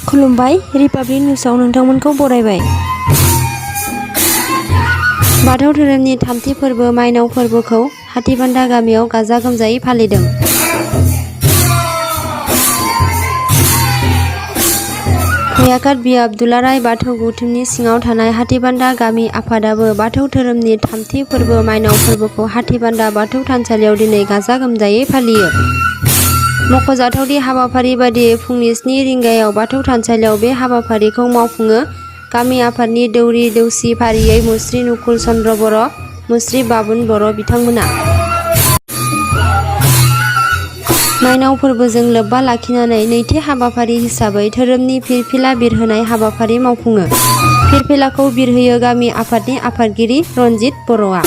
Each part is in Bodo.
खुलुमबाय, रिपाब्लिक निउसआव नोंथांमोनखौ बरायबाय। बाथौ धोरोमनि थामथि फोरबो माइनाव फोरबोखौ हातीबान्दा गामियाव गाजा गोमजायै फालिदों। भयाकाट बिया आब्दुल्ला राय बाथौ गौथुमनि सिङाव थानाय हातीबान्दा गामि आफादाबो बाथौ धोरोमनि थामथि फोरबो माइनाव फोरबोखौ हातीबान्दा बाथौ थानसालियाव दिनै गाजा गोमजायै फालियो। मख'जाथावदि हाबाफारि बादियै फुंनि 7 रिंगायाव बाथौ थानसालियाव बे हाबाफारिखौ मावफुङो। गामि आफादनि दौरि दौसि फारियै मुस्रि नकुल चन्द्र बर', मुस्रि बाबुन बर' बिथांमोना माइनाव फोरबोजों लोब्बा लाखिनानै नैथि हाबाफारि हिसाबै धोरोमनि फिरफिला बिरहोनाय हाबाफारि मावफुङो। फिरफिलाखौ बिरहोयो गामि आफादनि आफादगिरि रनजित बर'आ।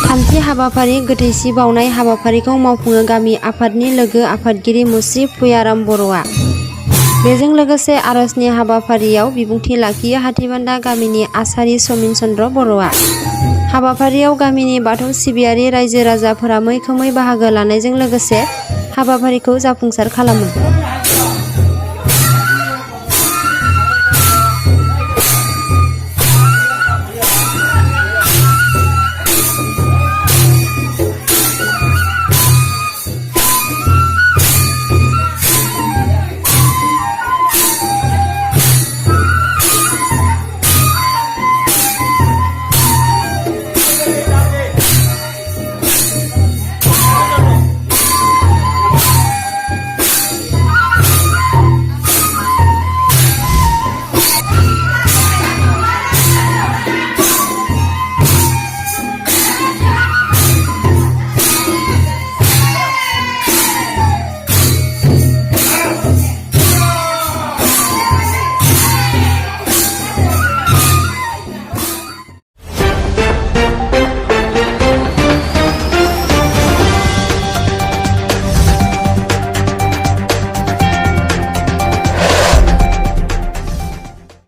थामथि हाबाफारि गोथैसि बावनाय हाबाफारिखौ मावफुङो गामि आफादनि लोगो आफादगिरि मुस्रि फुयाराम बर'आ। बेजों लोगोसे आर'जनि हाबाफारियाव बिबुंथि लाखियो हातीबान्दा गामिनि आसारि समिन चन्द्र बर'आ। हाबाफारियाव गामिनि बाथौ सिबियारि रायजो राजाफोरा मैखोमै बाहागो लानायजों लोगोसे हाबाफारिखौ जाफुंसार खालामो।